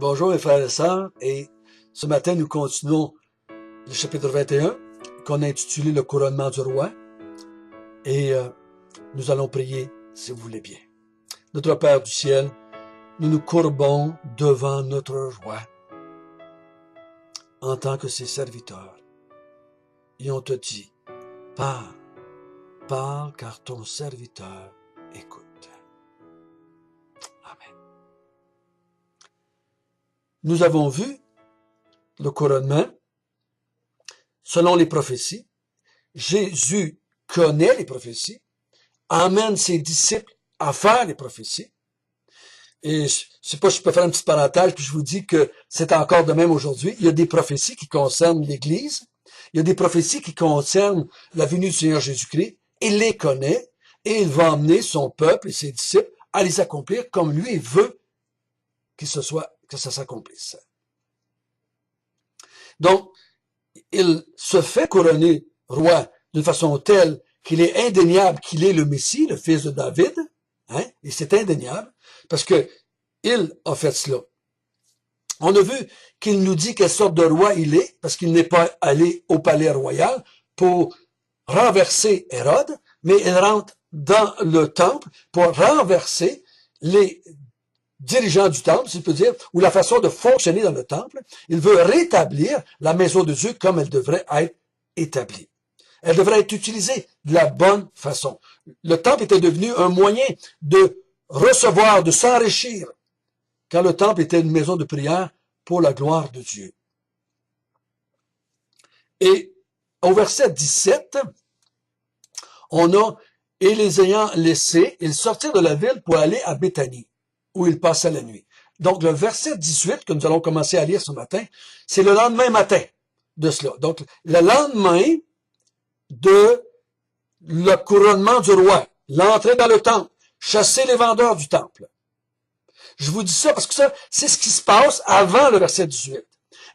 Bonjour mes frères et sœurs, et ce matin nous continuons le chapitre 21 qu'on a intitulé le couronnement du roi, et nous allons prier si vous voulez bien. Notre Père du ciel, nous nous courbons devant notre roi en tant que ses serviteurs, et on te dit, parle, parle car ton serviteur écoute. Amen. Nous avons vu le couronnement selon les prophéties. Jésus connaît les prophéties, amène ses disciples à faire les prophéties. Et je sais pas si je peux faire une petite parenthèse, puis je vous dis que c'est encore de même aujourd'hui. Il y a des prophéties qui concernent l'Église. Il y a des prophéties qui concernent la venue du Seigneur Jésus-Christ. Il les connaît et il va emmener son peuple et ses disciples à les accomplir comme lui veut que ça s'accomplisse. Donc, il se fait couronner roi d'une façon telle qu'il est indéniable qu'il est le Messie, le fils de David, hein, et c'est indéniable, parce que il a fait cela. On a vu qu'il nous dit quelle sorte de roi il est, parce qu'il n'est pas allé au palais royal pour renverser Hérode, mais il rentre dans le temple pour renverser les dirigeant du temple, si je peux dire, ou la façon de fonctionner dans le temple. Il veut rétablir la maison de Dieu comme elle devrait être établie. Elle devrait être utilisée de la bonne façon. Le temple était devenu un moyen de recevoir, de s'enrichir, quand le temple était une maison de prière pour la gloire de Dieu. Et au verset 17, on a « Et les ayant laissés, ils sortirent de la ville pour aller à Béthanie, où il passait la nuit. » Donc, le verset 18 que nous allons commencer à lire ce matin, c'est le lendemain matin de cela. Donc, le lendemain de le couronnement du roi, l'entrée dans le temple, chasser les vendeurs du temple. Je vous dis ça parce que ça, c'est ce qui se passe avant le verset 18.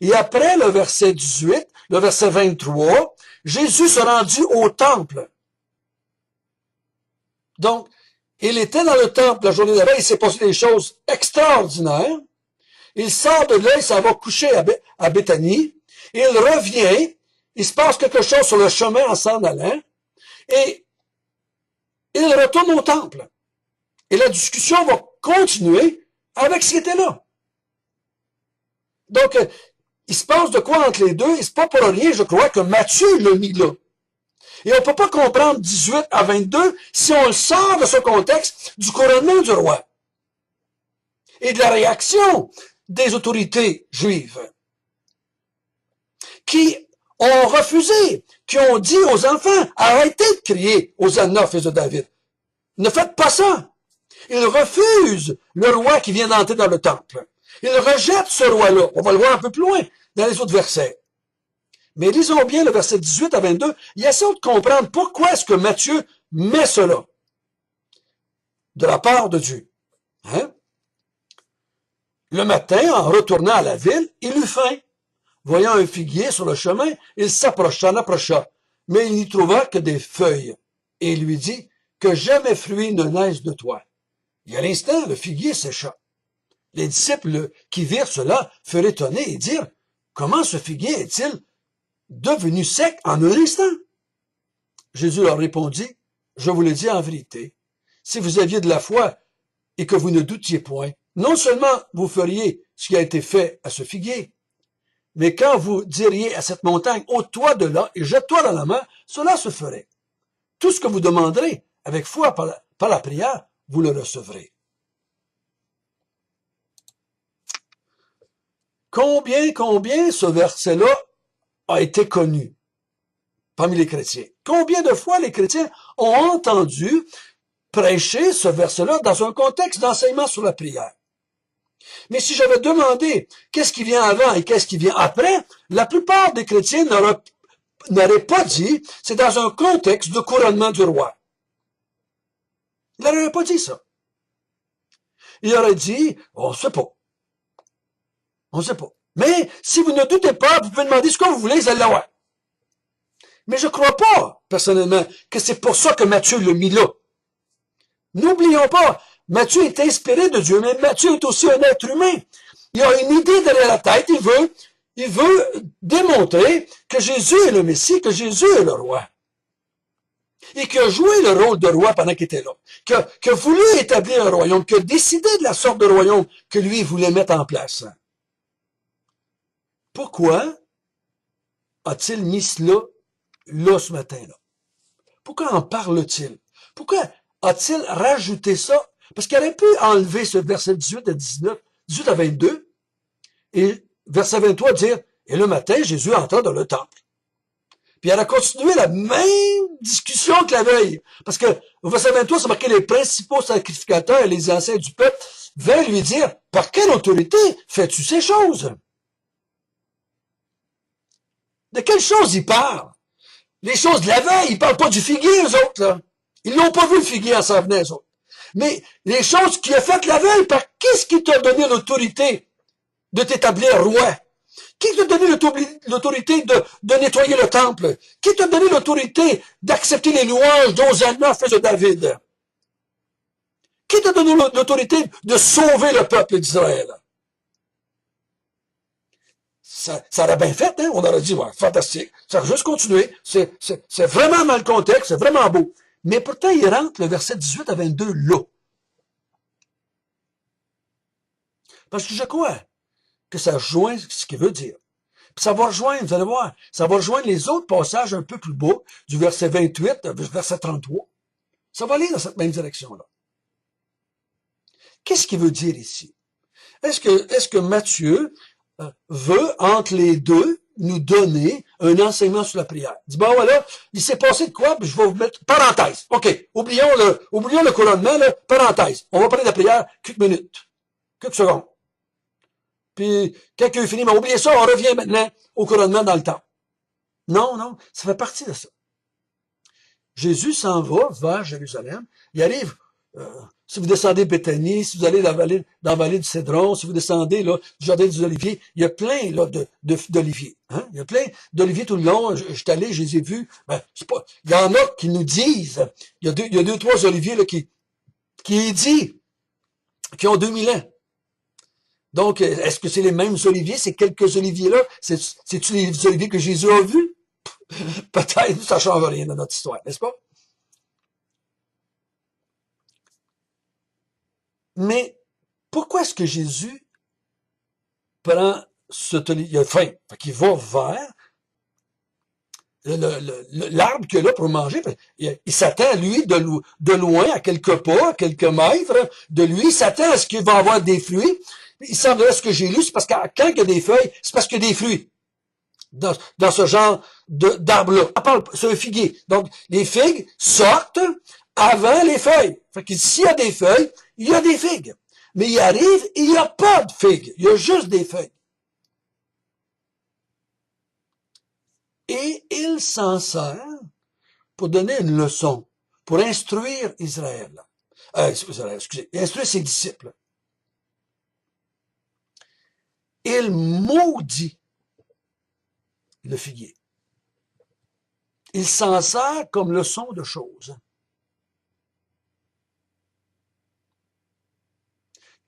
Et après le verset 18, le verset 23, Jésus se rendit au temple. Donc, il était dans le temple la journée d'avant, il s'est passé des choses extraordinaires. Il sort de là, il s'en va coucher à Béthanie. Il revient, il se passe quelque chose sur le chemin en s'en allant, et il retourne au temple. Et la discussion va continuer avec ce qui était là. Donc, il se passe de quoi entre les deux, et c'est pas pour rien, je crois, que Matthieu l'a mis là. Et on ne peut pas comprendre 18 à 22 si on le sort de ce contexte du couronnement du roi et de la réaction des autorités juives qui ont refusé, qui ont dit aux enfants, arrêtez de crier aux Anna, fils de David. Ne faites pas ça. Ils refusent le roi qui vient d'entrer dans le temple. Ils rejettent ce roi-là. On va le voir un peu plus loin dans les autres versets. Mais lisons bien le verset 18 à 22. Il essaie de comprendre pourquoi est-ce que Matthieu met cela de la part de Dieu. Hein? Le matin, en retournant à la ville, il eut faim. Voyant un figuier sur le chemin, il s'en approcha, mais il n'y trouva que des feuilles. Et il lui dit, que jamais fruit ne naisse de toi. Et à l'instant, le figuier sécha. Les disciples qui virent cela furent étonnés et dirent, comment ce figuier est-il devenu sec en un instant? Jésus leur répondit, je vous le dis en vérité, si vous aviez de la foi et que vous ne doutiez point, non seulement vous feriez ce qui a été fait à ce figuier, mais quand vous diriez à cette montagne, ôte-toi de là et jette-toi dans la mer, cela se ferait. Tout ce que vous demanderez avec foi par la prière, vous le recevrez. Combien ce verset-là a été connu parmi les chrétiens? Combien de fois les chrétiens ont entendu prêcher ce verset-là dans un contexte d'enseignement sur la prière? Mais si j'avais demandé qu'est-ce qui vient avant et qu'est-ce qui vient après, la plupart des chrétiens n'auraient pas dit c'est dans un contexte de couronnement du roi. Ils n'auraient pas dit ça. Ils auraient dit, on ne sait pas. On ne sait pas. Mais si vous ne doutez pas, vous pouvez demander ce que vous voulez, vous allez l'avoir. Mais je ne crois pas, personnellement, que c'est pour ça que Matthieu l'a mis là. N'oublions pas, Matthieu est inspiré de Dieu, mais Matthieu est aussi un être humain. il a une idée derrière la tête, il veut démontrer que Jésus est le Messie, que Jésus est le roi. Et qui a joué le rôle de roi pendant qu'il était là. Qui a voulu établir un royaume, qui a décidé de la sorte de royaume que lui voulait mettre en place. Pourquoi a-t-il mis cela là ce matin-là? Pourquoi en parle-t-il? Pourquoi a-t-il rajouté ça? Parce qu'il aurait pu enlever ce verset 18 à 19, 18 à 22, et verset 23 dire, et le matin, Jésus entra dans le temple. Puis elle a continué la même discussion que la veille. Parce que, au verset 23, c'est marqué les principaux sacrificateurs et les anciens du peuple veulent lui dire, par quelle autorité fais-tu ces choses? De quelles choses il parle? Les choses de la veille, ils parlent pas du figuier, eux autres, là. Ils n'ont pas vu le figuier en s'en venant, eux autres. Mais les choses qu'il a faites la veille, par qu'est-ce qui t'a donné l'autorité de t'établir roi? Qui t'a donné l'autorité de nettoyer le temple? Qui t'a donné l'autorité d'accepter les louanges d'Hosanna, fils de David? Qui t'a donné l'autorité de sauver le peuple d'Israël? Ça aurait bien fait, hein? On aurait dit, ouais, fantastique. Ça aurait juste continué. C'est vraiment dans le contexte, c'est vraiment beau. Mais pourtant, il rentre le verset 18 à 22 là. Parce que je crois que ça rejoint ce qu'il veut dire. Puis ça va rejoindre, vous allez voir, ça va rejoindre les autres passages un peu plus bas, du verset 28 au verset 33. Ça va aller dans cette même direction-là. Qu'est-ce qu'il veut dire ici? Est-ce que Matthieu veut, entre les deux, nous donner un enseignement sur la prière? Il dit, bon voilà, il s'est passé de quoi? Puis je vais vous mettre, parenthèse. OK, oublions le couronnement, là, parenthèse. On va parler de la prière quelques minutes, quelques secondes. Puis, quand il a fini, mais oubliez ça, on revient maintenant au couronnement dans le temps. Non, non, ça fait partie de ça. Jésus s'en va vers Jérusalem. Il arrive, si vous descendez Béthanie, si vous allez dans la vallée du Cédron, si vous descendez là, du jardin des Oliviers, il y a plein là, d'oliviers. Hein? Il y a plein d'oliviers tout le long. Je suis allé, je les ai vus. Ben, c'est pas, il y en a qui nous disent, il y a deux, trois oliviers là, qui ont 2000 ans. Donc, est-ce que c'est les mêmes oliviers, ces quelques oliviers-là? C'est-tu les oliviers que Jésus a vus? Peut-être, ça ne change rien dans notre histoire, n'est-ce pas? Mais, pourquoi est-ce que Jésus prend cet olivier? Il a faim, fait qu'il va vers l'arbre qu'il a là pour manger. Il s'attend, lui, de loin, à quelques pas, à quelques mètres de lui, il s'attend à ce qu'il va avoir des fruits. Il semblerait, ce que j'ai lu, c'est parce que quand il y a des feuilles, c'est parce qu'il y a des fruits dans ce genre d'arbre-là. On parle sur un figuier. Donc, les figues sortent avant les feuilles. Fait que s'il y a des feuilles, il y a des figues. Mais il arrive, il n'y a pas de figues. Il y a juste des feuilles. Et il s'en sert pour donner une leçon, pour instruire Israël. Instruire ses disciples. Il maudit le figuier. Il s'en sert comme leçon de choses.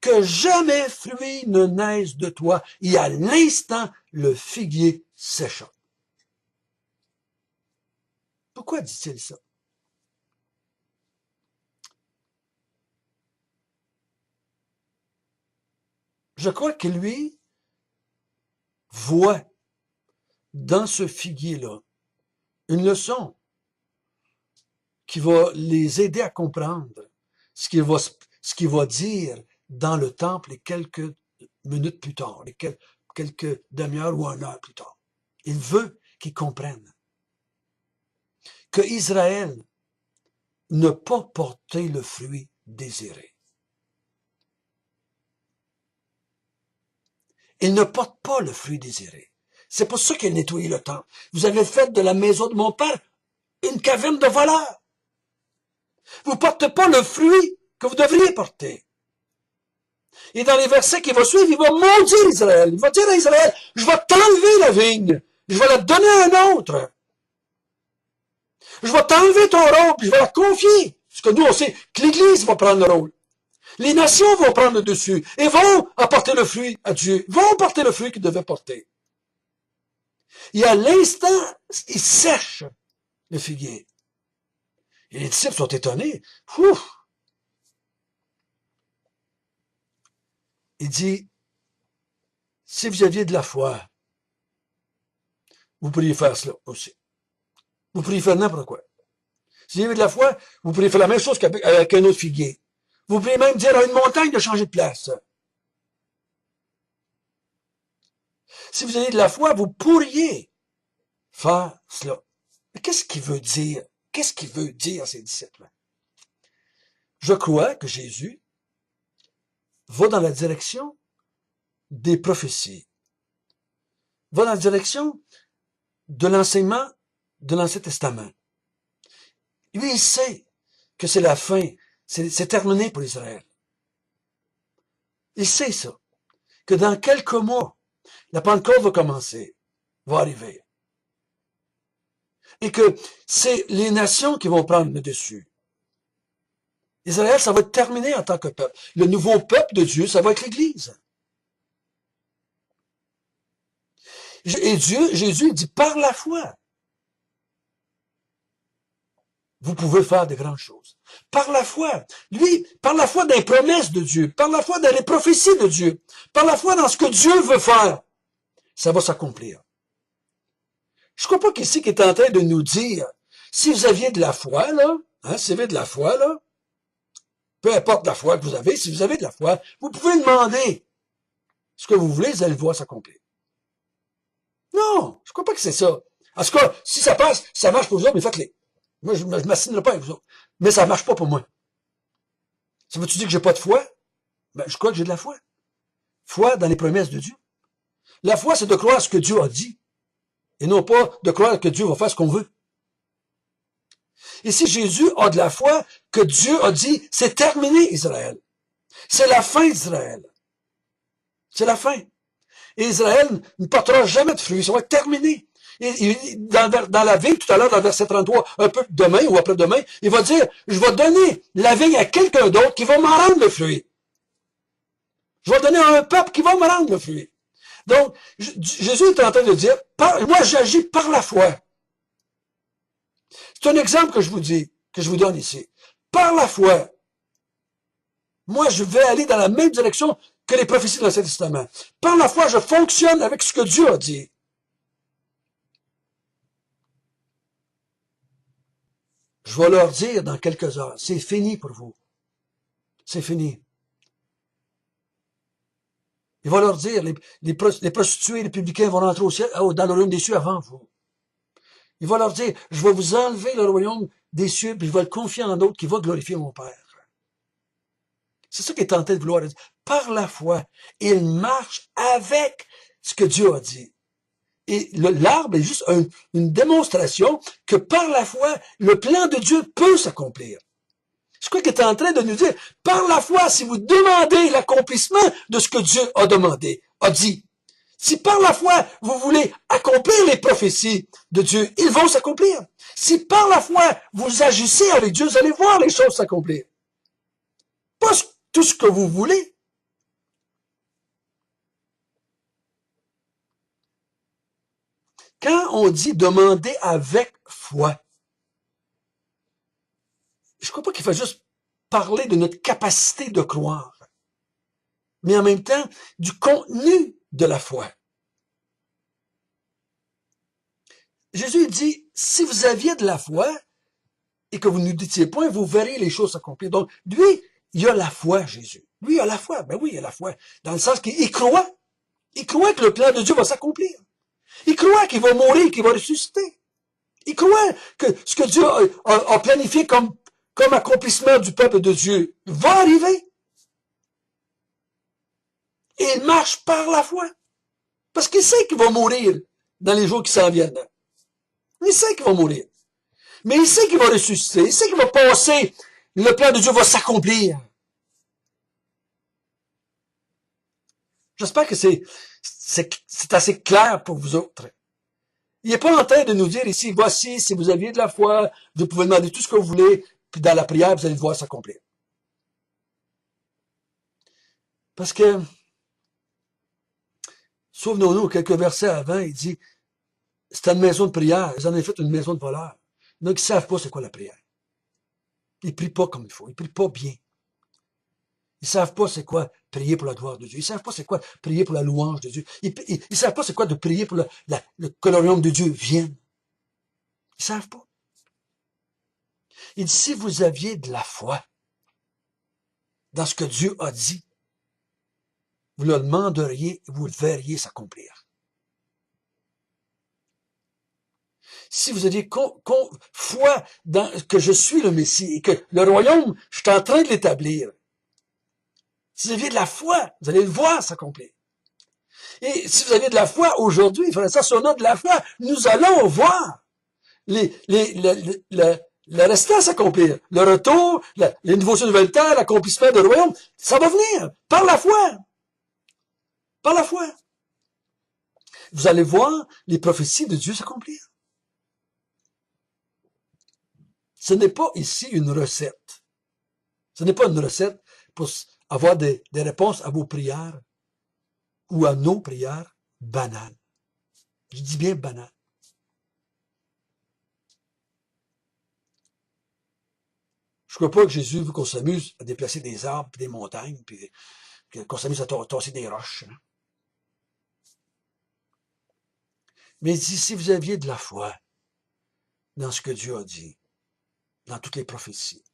Que jamais fruit ne naisse de toi, et à l'instant, le figuier sécha. Pourquoi dit-il ça? Je crois que lui voit dans ce figuier-là une leçon qui va les aider à comprendre ce qu'il va dire dans le temple les quelques minutes plus tard, les quelques demi-heures ou une heure plus tard. Il veut qu'ils comprennent que Israël n'a pas porté le fruit désiré. Il ne porte pas le fruit désiré. C'est pour ça qu'il a nettoyé le temple. Vous avez fait de la maison de mon père une caverne de voleurs. Vous ne portez pas le fruit que vous devriez porter. Et dans les versets qui vont suivre, il va maudire Israël. Il va dire à Israël, je vais t'enlever la vigne. Je vais la donner à un autre. Je vais t'enlever ton rôle, puis je vais la confier. Parce que nous, on sait que l'Église va prendre le rôle. Les nations vont prendre le dessus et vont apporter le fruit à Dieu, vont porter le fruit qu'ils devaient porter. Et à l'instant, ils sèchent le figuier. Et les disciples sont étonnés. Ouf! Il dit, si vous aviez de la foi, vous pourriez faire cela aussi. Vous pourriez faire n'importe quoi. Si vous avez de la foi, vous pourriez faire la même chose qu'avec un autre figuier. Vous pourriez même dire à une montagne de changer de place. Si vous avez de la foi, vous pourriez faire cela. Mais qu'est-ce qu'il veut dire? Qu'est-ce qu'il veut dire à ses disciples? Je crois que Jésus va dans la direction des prophéties, va dans la direction de l'enseignement de l'Ancien Testament. Lui, il sait que c'est la fin, c'est terminé pour Israël. Il sait ça, que dans quelques mois, la Pentecôte va commencer, va arriver. Et que c'est les nations qui vont prendre le dessus. Israël, ça va être terminé en tant que peuple. Le nouveau peuple de Dieu, ça va être l'Église. Et Jésus dit, par la foi, vous pouvez faire de grandes choses. Par la foi. Lui, par la foi dans les promesses de Dieu, par la foi dans les prophéties de Dieu, par la foi dans ce que Dieu veut faire, ça va s'accomplir. Je ne crois pas qu'ici qu'il est en train de nous dire, si vous aviez de la foi, là, si vous avez de la foi, là, peu importe la foi que vous avez, si vous avez de la foi, vous pouvez demander ce que vous voulez, vous allez le voir s'accomplir. Non, je ne crois pas que c'est ça. En tout cas, si ça passe, ça marche pour vous autres, mais faites-les. Moi, je ne m'assinerai pas avec vous autres. Mais ça ne marche pas pour moi. Ça veut-tu dire que j'ai pas de foi? Ben, je crois que j'ai de la foi. Foi dans les promesses de Dieu. La foi, c'est de croire ce que Dieu a dit. Et non pas de croire que Dieu va faire ce qu'on veut. Et si Jésus a de la foi, que Dieu a dit, c'est terminé Israël. C'est la fin d'Israël. C'est la fin. Et Israël ne portera jamais de fruits. Ça va être terminé. Et dans la vigne, tout à l'heure, dans le verset 33, un peu demain ou après-demain, il va dire, je vais donner la vigne à quelqu'un d'autre qui va m'en rendre le fruit. Je vais donner à un peuple qui va me rendre le fruit. Donc, Jésus est en train de dire, moi j'agis par la foi. C'est un exemple que je vous dis, que je vous donne ici. Par la foi, moi je vais aller dans la même direction que les prophéties de l'Ancien Testament. Par la foi, je fonctionne avec ce que Dieu a dit. Je vais leur dire dans quelques heures, c'est fini pour vous. C'est fini. Il va leur dire, les prostituées, les publicains vont rentrer au ciel, dans le royaume des cieux avant vous. Il va leur dire, je vais vous enlever le royaume des cieux, puis je vais le confier en d'autres qui vont glorifier mon Père. C'est ça qu'il est en train de vouloir dire. Par la foi, il marche avec ce que Dieu a dit. Et l'arbre est juste une démonstration que par la foi, le plan de Dieu peut s'accomplir. C'est quoi qu'il est en train de nous dire? Par la foi, si vous demandez l'accomplissement de ce que Dieu a demandé, a dit, si par la foi, vous voulez accomplir les prophéties de Dieu, ils vont s'accomplir. Si par la foi, vous agissez avec Dieu, vous allez voir les choses s'accomplir. Pas tout ce que vous voulez. Quand on dit demander avec foi, je ne crois pas qu'il faut juste parler de notre capacité de croire, mais en même temps du contenu de la foi. Jésus dit, si vous aviez de la foi et que vous ne doutiez point, vous verrez les choses s'accomplir. Donc, lui, il a la foi, Jésus. Lui, il a la foi. Ben oui, il a la foi. Dans le sens qu'il croit. Il croit que le plan de Dieu va s'accomplir. Il croit qu'il va mourir, qu'il va ressusciter. Il croit que ce que Dieu a planifié comme accomplissement du peuple de Dieu va arriver. Et il marche par la foi. Parce qu'il sait qu'il va mourir dans les jours qui s'en viennent. Il sait qu'il va mourir. Mais il sait qu'il va ressusciter. Il sait qu'il va passer. Le plan de Dieu va s'accomplir. J'espère que c'est assez clair pour vous autres. Il n'est pas en train de nous dire ici, voici, si vous aviez de la foi, vous pouvez demander tout ce que vous voulez, puis dans la prière, vous allez le voir s'accomplir. Parce que, souvenons-nous, quelques versets avant, il dit, c'était une maison de prière, ils en ont fait une maison de voleurs. Donc, ils ne savent pas c'est quoi la prière. Ils ne prient pas comme il faut, ils ne prient pas bien. Ils ne savent pas c'est quoi prier pour la gloire de Dieu. Ils ne savent pas c'est quoi prier pour la louange de Dieu. Ils ne savent pas c'est quoi de prier pour que le royaume de Dieu vienne. Ils ne savent pas. Il dit, si vous aviez de la foi dans ce que Dieu a dit, vous le demanderiez et vous le verriez s'accomplir. Si vous aviez foi dans que je suis le Messie et que le royaume, je suis en train de l'établir, si vous aviez de la foi, vous allez le voir s'accomplir. Et si vous avez de la foi aujourd'hui, frère, ça, si on a de la foi, nous allons voir le restant s'accomplir. Le retour, les nouveaux cieux, nouvelles terres, l'accomplissement du royaume, ça va venir par la foi. Par la foi. Vous allez voir les prophéties de Dieu s'accomplir. Ce n'est pas ici une recette. Ce n'est pas une recette pour avoir des réponses à vos prières ou à nos prières banales. Je dis bien banales. Je ne crois pas que Jésus veut qu'on s'amuse à déplacer des arbres, puis des montagnes, puis qu'on s'amuse à tasser des roches. Hein. Mais il dit, si vous aviez de la foi dans ce que Dieu a dit, dans toutes les prophéties,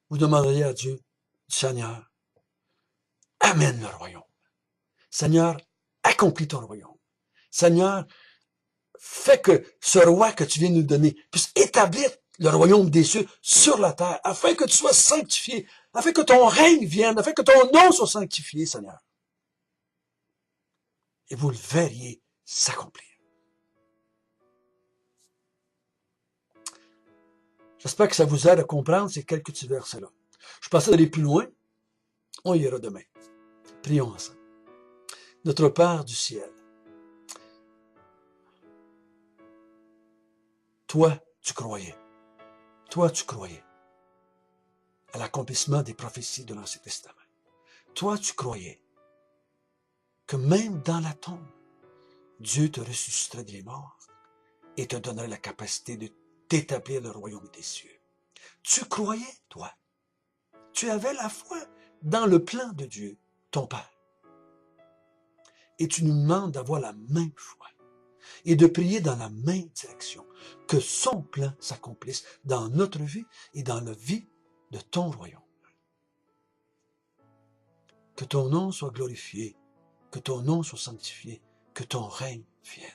vous demanderiez à Dieu, Seigneur, amène le royaume. Seigneur, accomplis ton royaume. Seigneur, fais que ce roi que tu viens nous donner puisse établir le royaume des cieux sur la terre, afin que tu sois sanctifié, afin que ton règne vienne, afin que ton nom soit sanctifié, Seigneur. Et vous le verriez s'accomplir. J'espère que ça vous aide à comprendre ces quelques petits versets-là. Je pensais d'aller plus loin. On ira demain. Prions ensemble. Notre Père du ciel, toi, tu croyais à l'accomplissement des prophéties de l'Ancien Testament. Toi, tu croyais que même dans la tombe, Dieu te ressusciterait des morts et te donnerait la capacité d'établir le royaume des cieux. Tu croyais, toi. Tu avais la foi dans le plan de Dieu, ton Père. Et tu nous demandes d'avoir la même foi et de prier dans la même direction, que son plan s'accomplisse dans notre vie et dans la vie de ton royaume. Que ton nom soit glorifié, que ton nom soit sanctifié, que ton règne vienne.